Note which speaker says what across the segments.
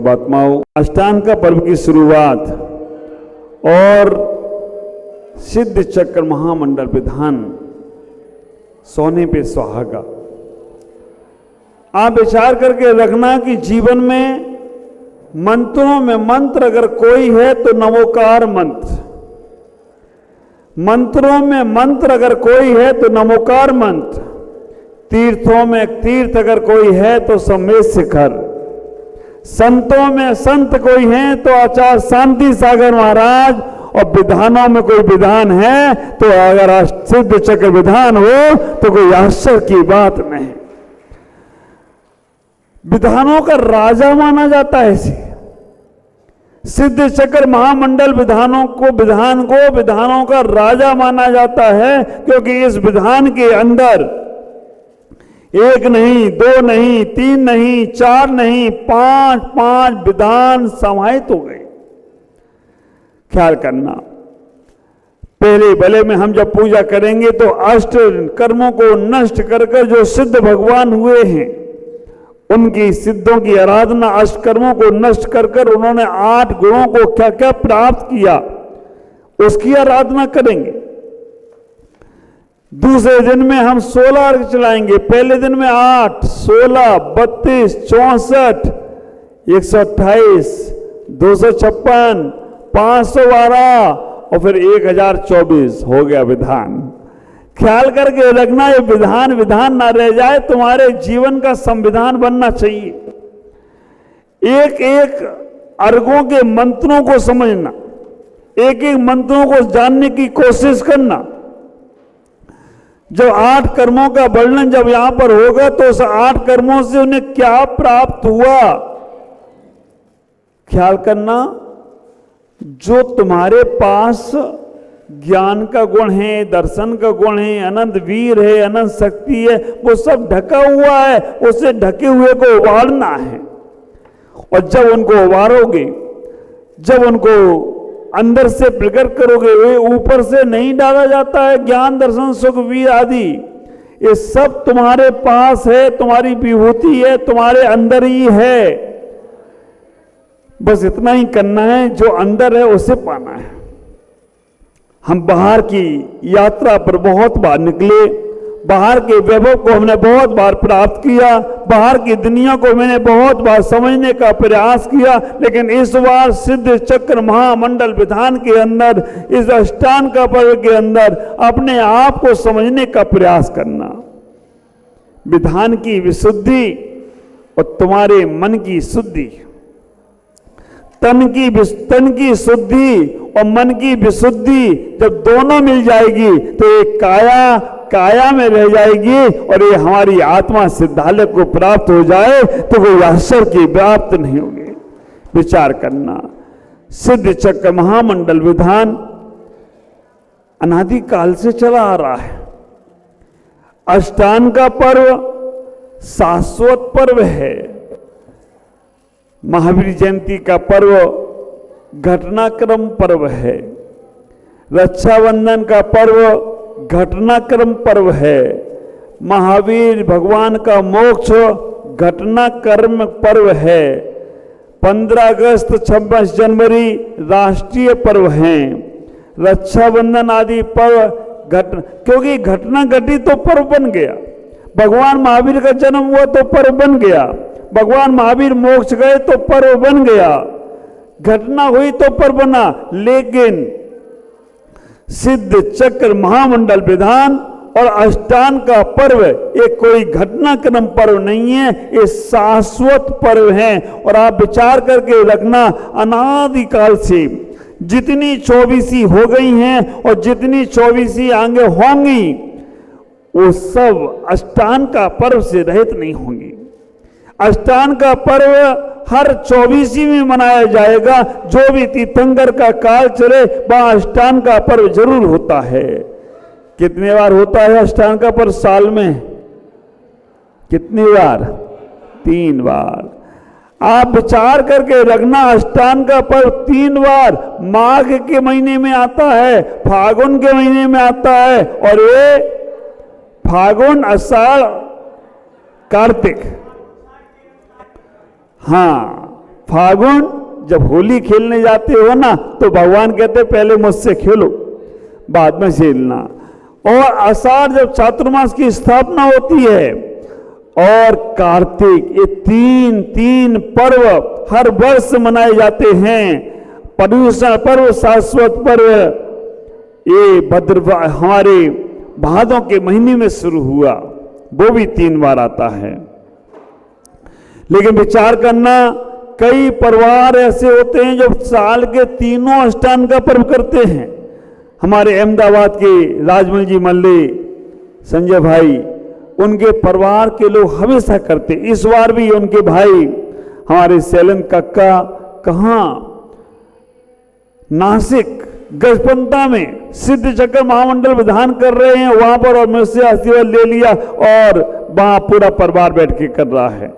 Speaker 1: सर्वात्माओं, अष्टांग का पर्व की शुरुआत और सिद्ध चक्र महामंडल विधान सोने पे सुहागा। आप विचार करके रखना कि जीवन में मंत्रों में मंत्र अगर कोई है तो नमोकार मंत्र, मंत्रों में मंत्र अगर कोई है तो नमोकार मंत्र, तीर्थों में तीर्थ अगर कोई है तो समेत शिखर, संतों में संत कोई है तो आचार्य शांति सागर महाराज, और विधानों में कोई विधान है तो अगर सिद्ध चक्र विधान हो तो कोई आश्चर्य की बात नहीं। विधानों का राजा माना जाता है इसे। सिद्ध चक्र महामंडल विधानों का राजा माना जाता है, क्योंकि इस विधान के अंदर एक नहीं, दो नहीं, तीन नहीं, चार नहीं, पांच विधान समाहित हो गए। ख्याल करना, पहले भले में हम जब पूजा करेंगे तो अष्ट कर्मों को नष्ट कर जो सिद्ध भगवान हुए हैं उनकी सिद्धों की आराधना, अष्ट कर्मों को नष्ट कर उन्होंने 8 गुणों को क्या क्या प्राप्त किया उसकी आराधना करेंगे। दूसरे दिन में हम 16 अर्घ चलाएंगे। पहले दिन में 8, 16, 32, 64, 128, 256, 512 और फिर 1024 हो गया विधान। ख्याल करके रखना, ये विधान ना रह जाए, तुम्हारे जीवन का संविधान बनना चाहिए। एक एक अर्घों के मंत्रों को समझना, एक एक मंत्रों को जानने की कोशिश करना। जब 8 कर्मों का वर्णन जब यहां पर होगा तो उस 8 कर्मों से उन्हें क्या प्राप्त हुआ, ख्याल करना। जो तुम्हारे पास ज्ञान का गुण है, दर्शन का गुण है, अनंत वीर है, अनंत शक्ति है, वो सब ढका हुआ है, उससे ढके हुए को उबारना है। और जब उनको उबारोगे, जब उनको अंदर से प्रकट करोगे, वे ऊपर से नहीं डाला जाता है। ज्ञान, दर्शन, सुख, वीर आदि ये सब तुम्हारे पास है, तुम्हारी विभूति है, तुम्हारे अंदर ही है। बस इतना ही करना है, जो अंदर है उसे पाना है। हम बाहर की यात्रा पर बहुत बार निकले, बाहर के वैभव को हमने बहुत बार प्राप्त किया, बाहर की दुनिया को मैंने बहुत बार समझने का प्रयास किया, लेकिन इस बार सिद्ध चक्र महामंडल विधान के अंदर, इस अष्टांग का पर्व के अंदर अपने आप को समझने का प्रयास करना। विधान की विशुद्धि और तुम्हारे मन की शुद्धि, तन की शुद्धि और मन की विशुद्धि जब दोनों मिल जाएगी तो एक काया में रह जाएगी, और ये हमारी आत्मा सिद्धालय को प्राप्त हो जाए तो कोई आश्चर्य की प्राप्त नहीं होगी। विचार करना, सिद्ध चक्र महामंडल विधान अनादिकाल से चला आ रहा है। अष्टांग का पर्व शाश्वत पर्व है। महावीर जयंती का पर्व घटनाक्रम पर्व है। रक्षाबंधन का पर्व घटनाक्रम पर्व है। महावीर भगवान का मोक्ष घटनाक्रम पर्व है। 15 अगस्त 26 जनवरी राष्ट्रीय पर्व हैं। रक्षाबंधन आदि पर्व क्योंकि घटना घटी तो पर्व बन गया। भगवान महावीर का जन्म हुआ तो पर्व बन गया। भगवान महावीर मोक्ष गए तो पर्व बन गया। घटना हुई तो पर्व बना। लेकिन सिद्ध चक्र महामंडल विधान और अष्टांग का पर्व एक कोई घटनाक्रम पर्व नहीं है, ये शाश्वत पर्व है। और आप विचार करके रखना, अनादिकाल से जितनी 24 हो गई हैं और जितनी 24 आगे होंगी, वो सब अष्टांग का पर्व से रहित नहीं होंगी। अष्टांग का पर्व हर 24 में मनाया जाएगा। जो भी तीर्थंकर का काल चले वह अष्टांग का पर्व जरूर होता है। कितने बार होता है अष्टांग का पर्व साल में? कितनी बार? 3 बार। आप विचार करके रखना, अष्टांग का पर्व 3 बार माघ के महीने में आता है, फागुन के महीने में आता है, और ये फागुन, आषाढ़, कार्तिक, हाँ फागुन जब होली खेलने जाते हो ना तो भगवान कहते पहले मुझसे खेलो, बाद में खेलना। और आषाढ़ जब चातुर्मास की स्थापना होती है, और कार्तिक, ये तीन पर्व हर वर्ष मनाए जाते हैं। पर्यूषण पर्व, शाश्वत पर्व, ये हमारे भादों के महीने में शुरू हुआ, वो भी 3 बार आता है। लेकिन विचार करना, कई परिवार ऐसे होते हैं जो साल के तीनों अष्टांग का पर्व करते हैं। हमारे अहमदाबाद के राजमल जी मल्ले, संजय भाई, उनके परिवार के लोग हमेशा करते। इस बार भी उनके भाई हमारे सैलन कक्का कहाँ, नासिक गजपंता में सिद्ध चक्र महामंडल विधान कर रहे हैं वहां पर, और मुझसे आशीर्वाद ले लिया और वहां पूरा परिवार बैठ के कर रहा है।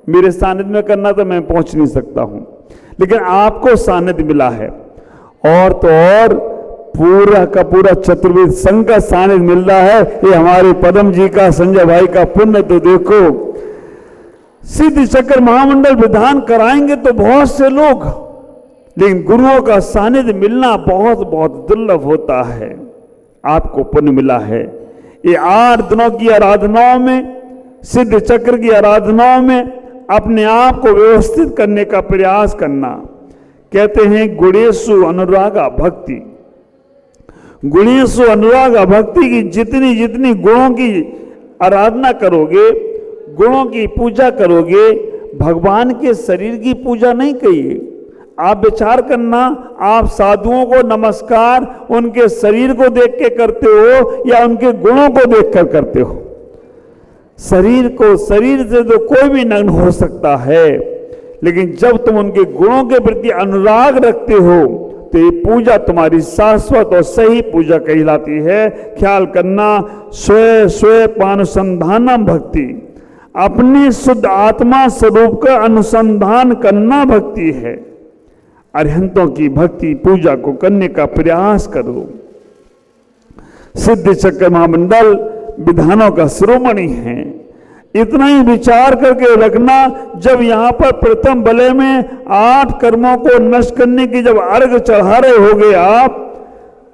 Speaker 1: मेरे सानिध्य में करना तो मैं पहुंच नहीं सकता हूं, लेकिन आपको सानिध्य मिला है। और तो और पूरा का पूरा चतुर्वेद संघ का सानिध्य मिल रहा है। ये हमारे पदम जी का, संजय भाई का पुण्य। तो देखो, सिद्ध चक्र महामंडल विधान कराएंगे तो बहुत से लोग, लेकिन गुरुओं का सानिध्य मिलना बहुत बहुत दुर्लभ होता है। आपको पुण्य मिला है। ये 8 दिनों की आराधनाओं में, सिद्ध चक्र की आराधनाओं में अपने आप को व्यवस्थित करने का प्रयास करना। कहते हैं गुणेषु अनुरागा भक्ति। गुणेषु अनुरागा भक्ति की जितनी जितनी गुणों की आराधना करोगे, गुणों की पूजा करोगे, भगवान के शरीर की पूजा नहीं कहिए। आप विचार करना, आप साधुओं को नमस्कार उनके शरीर को देख के करते हो या उनके गुणों को देखकर करते हो? शरीर से तो कोई भी नग्न हो सकता है, लेकिन जब तुम उनके गुणों के प्रति अनुराग रखते हो तो ये पूजा तुम्हारी शाश्वत और सही पूजा कहलाती है। ख्याल करना, स्व पानुसंधानम भक्ति, अपने शुद्ध आत्मा स्वरूप का अनुसंधान करना भक्ति है। अरिहंतों की भक्ति पूजा को करने का प्रयास करो। सिद्ध चक्र महामंडल विधानों का शिरोमणि है। इतना ही विचार करके रखना, जब यहाँ पर प्रथम बलय में 8 कर्मों को नष्ट करने की जब अर्घ चढ़ा रहे होगे आप,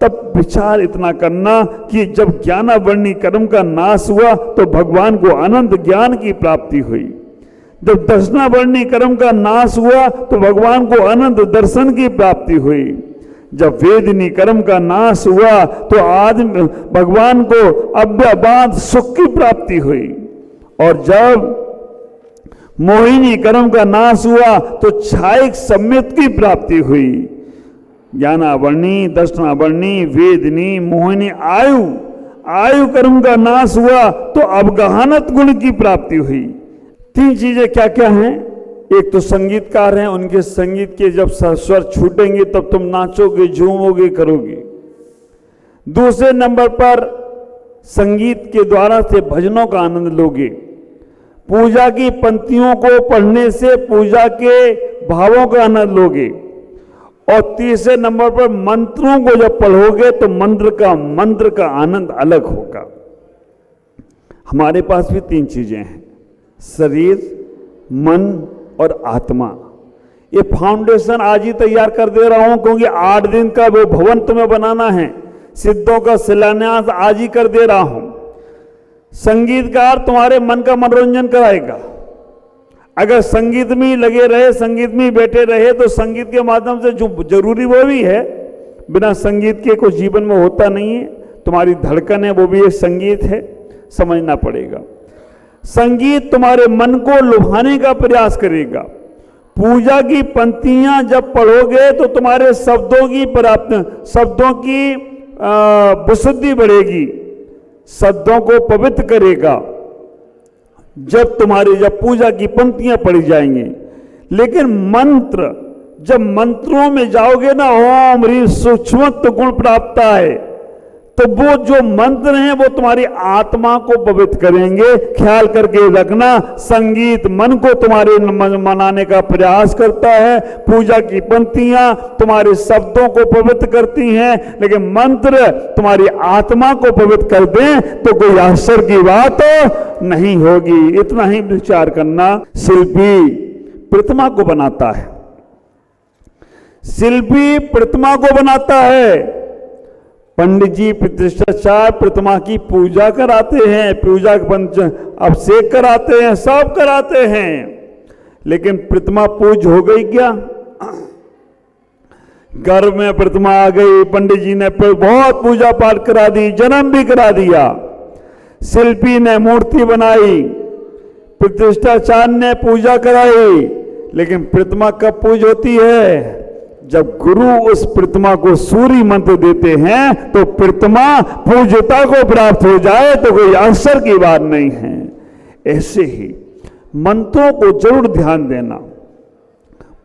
Speaker 1: तब विचार इतना करना कि जब ज्ञानावर्णी कर्म का नाश हुआ तो भगवान को अनंत ज्ञान की प्राप्ति हुई। जब दर्शनावर्णी कर्म का नाश हुआ तो भगवान को अनंत दर्शन की प्राप्ति हुई। जब वेदिनी कर्म का नाश हुआ तो आदमी भगवान को अव्यबाद सुख की प्राप्ति हुई। और जब मोहिनी कर्म का नाश हुआ तो छायक सम्यत की प्राप्ति हुई। ज्ञानावर्णी, दर्शनावर्णी, वेदिनी, मोहिनी, आयु कर्म का नाश हुआ तो अवगाहनत गुण की प्राप्ति हुई। 3 चीजें क्या क्या हैं? एक तो संगीतकार हैं, उनके संगीत के जब स्वर छूटेंगे तब तुम नाचोगे, झूमोगे, करोगे। दूसरे नंबर पर संगीत के द्वारा से भजनों का आनंद लोगे। पूजा की पंक्तियों को पढ़ने से पूजा के भावों का आनंद लोगे। और तीसरे नंबर पर मंत्रों को जब पढ़ोगे तो मंत्र का आनंद अलग होगा। हमारे पास भी 3 चीजें हैं, शरीर, मन और आत्मा। ये फाउंडेशन आज ही तैयार कर दे रहा हूं, क्योंकि 8 दिन का वो भवन तुम्हें बनाना है। सिद्धों का शिलान्यास आज ही कर दे रहा हूं। संगीतकार तुम्हारे मन का मनोरंजन कराएगा। अगर संगीत में लगे रहे, संगीत में बैठे रहे, तो संगीत के माध्यम से जो जरूरी वो भी है, बिना संगीत के कोई जीवन में होता नहीं है। तुम्हारी धड़कन है, वो भी एक संगीत है, समझना पड़ेगा। संगीत तुम्हारे मन को लुभाने का प्रयास करेगा। पूजा की पंक्तियां जब पढ़ोगे तो तुम्हारे शब्दों की विशुद्धि बढ़ेगी, शब्दों को पवित्र करेगा जब पूजा की पंक्तियां पढ़ी जाएंगी। लेकिन मंत्र, जब मंत्रों में जाओगे ना, ओम ह्रीं सूक्ष्मत्व गुण प्राप्त है, तो वो जो मंत्र हैं वो तुम्हारी आत्मा को पवित्र करेंगे। ख्याल करके रखना, संगीत मन को तुम्हारे मनाने का प्रयास करता है, पूजा की पंक्तियां तुम्हारे शब्दों को पवित्र करती हैं, लेकिन मंत्र तुम्हारी आत्मा को पवित्र कर दें तो कोई आश्चर्य की बात नहीं होगी। इतना ही विचार करना। शिल्पी प्रतिमा को बनाता है, शिल्पी प्रतिमा को बनाता है, पंडित जी प्रतिष्ठाचार्य प्रतिमा की पूजा कराते हैं, पूजा पंच अभिषेक कराते हैं, सब कराते हैं, लेकिन प्रतिमा पूज हो गई क्या? घर में प्रतिमा आ गई, पंडित जी ने बहुत पूजा पाठ करा दी, जन्म भी करा दिया, शिल्पी ने मूर्ति बनाई, प्रतिष्ठाचार्य ने पूजा कराई, लेकिन प्रतिमा कब पूज होती है? जब गुरु उस प्रतिमा को सूर्य मंत्र देते हैं तो प्रतिमा पूज्यता को प्राप्त हो जाए तो कोई आश्चर्य की बात नहीं है। ऐसे ही मंत्रों को जरूर ध्यान देना।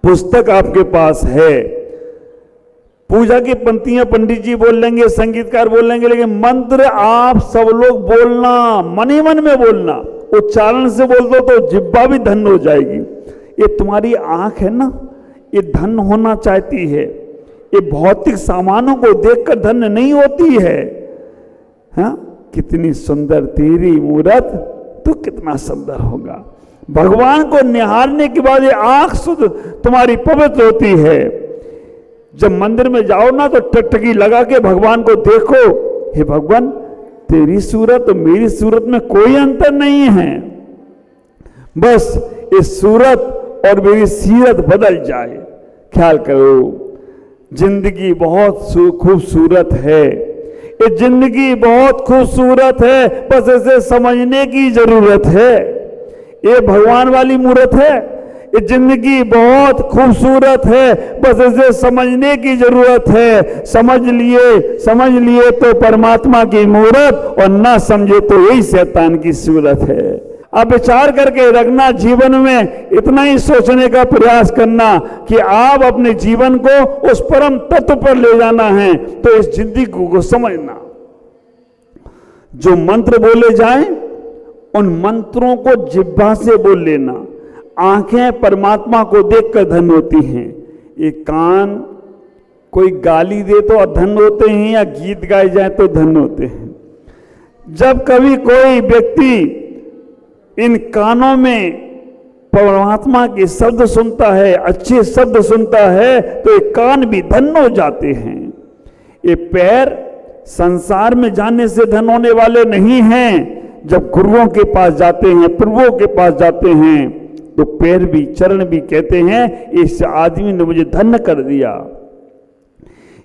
Speaker 1: पुस्तक आपके पास है, पूजा की पंक्तियां पंडित जी बोल लेंगे, संगीतकार बोल लेंगे, लेकिन मंत्र आप सब लोग बोलना, मन ही मन में बोलना। उच्चारण से बोल दो तो जिह्वा भी धन्य हो जाएगी। ये तुम्हारी आंख है ना, ये धन्य होना चाहती है, ये भौतिक सामानों को देखकर धन्य नहीं होती है। हाँ, कितनी सुंदर तेरी मूरत, तो कितना सुंदर होगा। भगवान को निहारने के बाद ये आंख शुद्ध तुम्हारी पवित्र होती है। जब मंदिर में जाओ ना तो टकटकी लगा के भगवान को देखो, हे भगवान तेरी सूरत और मेरी सूरत में कोई अंतर नहीं है, बस इस सूरत और मेरी सीरत बदल जाए। ख्याल करो, जिंदगी बहुत खूबसूरत है, ये जिंदगी बहुत खूबसूरत है, बस इसे समझने की जरूरत है। ये भगवान वाली मूर्त है, ये जिंदगी बहुत खूबसूरत है, बस इसे समझने की जरूरत है। समझ लिए तो परमात्मा की मूर्त, और ना समझे तो यही शैतान की सूरत है। आप विचार करके रखना, जीवन में इतना ही सोचने का प्रयास करना कि आप अपने जीवन को उस परम तत्व पर ले जाना है, तो इस जिंदगी को समझना। जो मंत्र बोले जाएं, उन मंत्रों को जिह्वा से बोल लेना। आंखें परमात्मा को देखकर धन्य होती हैं, ये कान कोई गाली दे तो अधन्य होते हैं, या गीत गाए जाए तो धन्य होते हैं। जब कभी कोई व्यक्ति इन कानों में परमात्मा के शब्द सुनता है, अच्छे शब्द सुनता है, तो ये कान भी धन्य हो जाते हैं। ये पैर संसार में जाने से धन्य होने वाले नहीं हैं। जब गुरुओं के पास जाते हैं, प्रभुओं के पास जाते हैं, तो पैर भी, चरण भी कहते हैं इस आदमी ने मुझे धन्य कर दिया।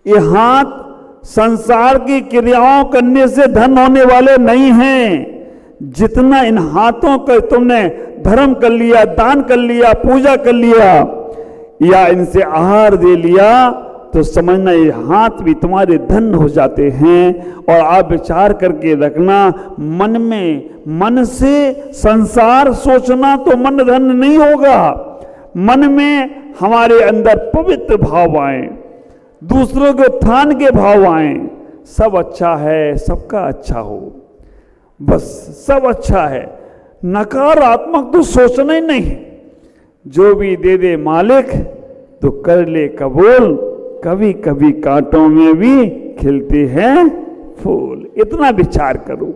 Speaker 1: ये हाथ संसार की क्रियाओं करने से धन्य होने वाले नहीं हैं। जितना इन हाथों का तुमने धर्म कर लिया, दान कर लिया, पूजा कर लिया, या इनसे आहार दे लिया, तो समझना ये हाथ भी तुम्हारे धन्य हो जाते हैं। और आप विचार करके रखना, मन से संसार सोचना तो मन धन्य नहीं होगा। मन में हमारे अंदर पवित्र भाव आए, दूसरों के उत्थान के भाव आए, सब अच्छा है, सबका अच्छा हो, बस सब अच्छा है। नकारात्मक तो सोचना ही नहीं। जो भी दे दे मालिक तो कर ले कबूल, कभी कभी कांटों में भी खिलते हैं फूल। इतना विचार करो,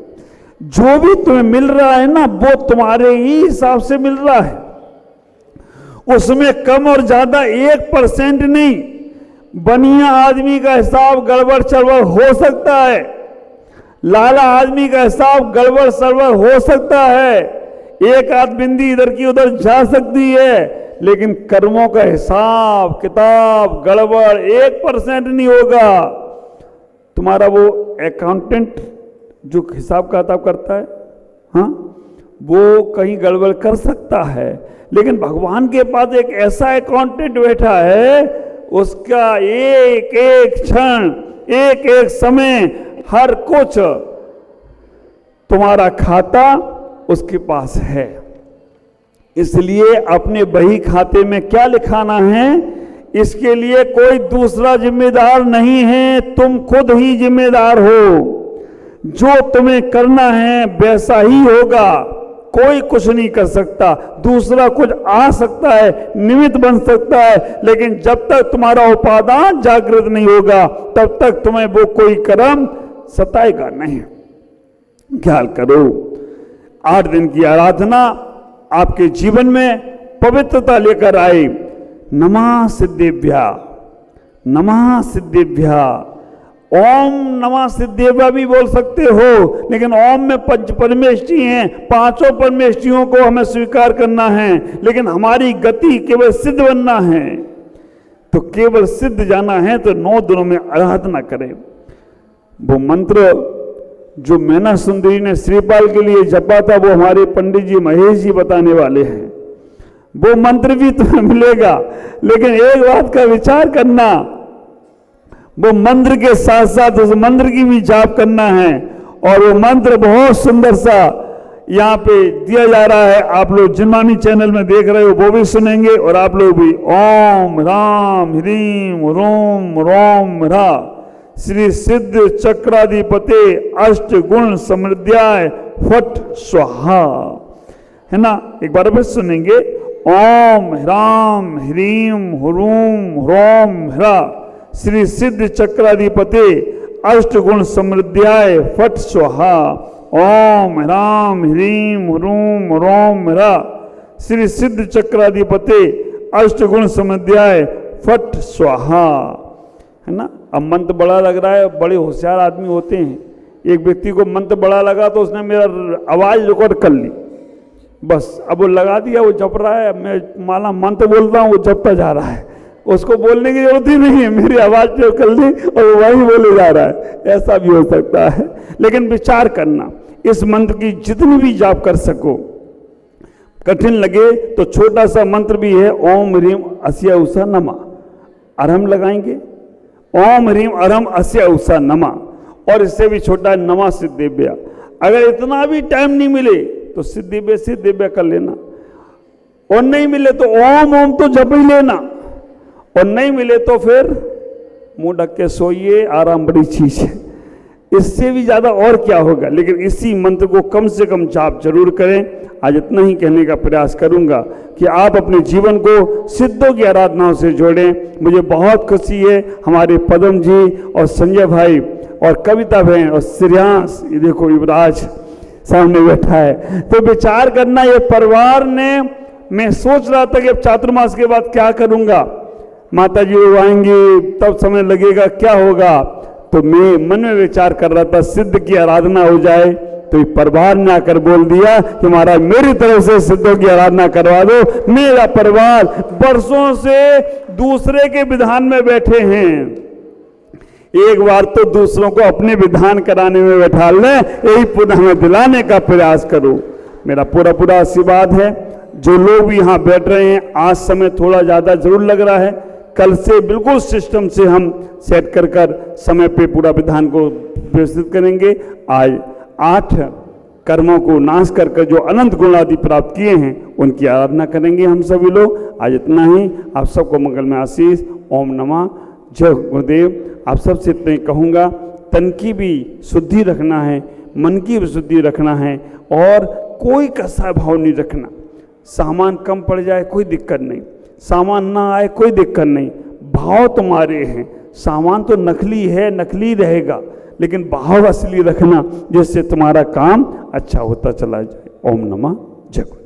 Speaker 1: जो भी तुम्हें मिल रहा है ना, वो तुम्हारे ही हिसाब से मिल रहा है, उसमें कम और ज्यादा 1% नहीं। बनिया आदमी का हिसाब गड़बड़ चड़बड़ हो सकता है, लाला आदमी का हिसाब गड़बड़ सड़बड़ हो सकता है, एक आध बिंदी इधर की उधर जा सकती है, लेकिन कर्मों का हिसाब किताब गड़बड़ 1% नहीं होगा। तुम्हारा वो अकाउंटेंट जो हिसाब किताब करता है, हाँ, वो कहीं गड़बड़ कर सकता है, लेकिन भगवान के पास एक ऐसा अकाउंटेंट बैठा है, उसका एक एक क्षण, एक एक समय, हर कुछ तुम्हारा खाता उसके पास है। इसलिए अपने बही खाते में क्या लिखाना है, इसके लिए कोई दूसरा जिम्मेदार नहीं है, तुम खुद ही जिम्मेदार हो। जो तुम्हें करना है वैसा ही होगा, कोई कुछ नहीं कर सकता। दूसरा कुछ आ सकता है, निमित्त बन सकता है, लेकिन जब तक तुम्हारा उपादान जागृत नहीं होगा तब तक तुम्हें वो कोई कर्म सताएगा नहीं। ख्याल करो, 8 दिन की आराधना आपके जीवन में पवित्रता लेकर आए। नमः सिद्धेभ्या, नमः सिद्धेभ्या। ओम नमः सिद्धेभ्या भी बोल सकते हो, लेकिन ओम में पंच परमेष्ठी हैं, पांचों परमेष्ठियों को हमें स्वीकार करना है, लेकिन हमारी गति केवल सिद्ध बनना है। तो केवल सिद्ध जाना है तो 9 दिनों में आराधना करें। वो मंत्र जो मैना सुंदरी ने श्रीपाल के लिए जपा था, वो हमारे पंडित जी महेश जी बताने वाले हैं। वो मंत्र भी तुम्हें मिलेगा, लेकिन एक बात का विचार करना, वो मंत्र के साथ साथ उस मंत्र की भी जाप करना है। और वो मंत्र बहुत सुंदर सा यहाँ पे दिया जा रहा है, आप लोग जिनमानी चैनल में देख रहे हो वो भी सुनेंगे और आप लोग भी। ओम राम ह्रीम रोम रोम रा श्री सिद्ध चक्राधिपते अष्ट गुण समृद्ध्याय फट स्वाहा, है ना। एक बार फिर सुनेंगे। ओम राम ह्रीम ह्रूम ह्रोम ह्रा श्री सिद्ध चक्राधिपते अष्ट गुण समृद्ध्याय फट स्वाहा। ओम राम ह्रीम ह्रूम ह्रोम ह्रा श्री सिद्ध चक्राधिपते अष्ट गुण समृद्ध्याय फट स्वाहा, है ना। अब मंत्र बड़ा लग रहा है, बड़े होशियार आदमी होते हैं। एक व्यक्ति को मंत्र बड़ा लगा तो उसने मेरा आवाज रिकॉर्ड कर ली, बस अब वो लगा दिया, वो जप रहा है, मैं माला मंत्र बोलता हूँ, वो जपता जा रहा है, उसको बोलने की जरूरत ही नहीं है, मेरी आवाज जो कर ली और वो वही बोले जा रहा है। ऐसा भी हो सकता है, लेकिन विचार करना, इस मंत्र की जितनी भी जाप कर सको। कठिन लगे तो छोटा सा मंत्र भी है, ओम ह्रीम अस्या उषा नमा, अरहम लगाएंगे, ओम ह्रीम अरहम अस्या उषा नमा, और इससे भी छोटा नमः सिद्धेभ्या। अगर इतना भी टाइम नहीं मिले तो सिद्धेभ्या कर लेना, और नहीं मिले तो ओम ओम तो जप ही लेना, और नहीं मिले तो फिर मुंह ढक के सोइए, आराम बड़ी चीज है। इससे भी ज्यादा और क्या होगा, लेकिन इसी मंत्र को कम से कम जाप जरूर करें। आज इतना ही कहने का प्रयास करूंगा कि आप अपने जीवन को सिद्धों की आराधनाओं से जोड़ें। मुझे बहुत खुशी है, हमारे पदम जी और संजय भाई और कविता बहन और श्रेयांश, ये देखो युवराज सामने बैठा है। तो विचार करना, ये परिवार ने, मैं सोच रहा था कि अब चातुर्मास के बाद क्या करूंगा, माता जी वो आएंगी तब समय लगेगा, क्या होगा। तो मैं मन में विचार कर रहा था सिद्ध की आराधना हो जाए, तो परिवार ने आकर बोल दिया कि महाराज मेरी तरफ से सिद्धों की आराधना करवा दो। मेरा परिवार वर्षों से दूसरे के विधान में बैठे हैं, एक बार तो दूसरों को अपने विधान कराने में बैठा लें, यही पुनः हमें दिलाने का प्रयास करो। मेरा पूरा पूरा आशीर्वाद है। जो लोग भी यहाँ बैठ रहे हैं, आज समय थोड़ा ज़्यादा जरूर लग रहा है, कल से बिल्कुल सिस्टम से हम सेट कर समय पे पूरा विधान को व्यवस्थित करेंगे। आज 8 कर्मों को नाश कर जो अनंत गुण आदि प्राप्त किए हैं उनकी आराधना करेंगे हम सभी लोग। आज इतना ही, आप सबको मंगल में आशीष। ओम नमः, जय गुरुदेव। आप सबसे इतना ही कहूँगा, तन की भी शुद्धि रखना है, मन की भी शुद्धि रखना है, और कोई कसा भाव नहीं रखना। सामान कम पड़ जाए कोई दिक्कत नहीं, सामान ना आए कोई दिक्कत नहीं, भाव तुम्हारे हैं। सामान तो नकली है, नकली रहेगा, लेकिन भाव असली रखना, जिससे तुम्हारा काम अच्छा होता चला जाए। ओम नमः, जय गुरु।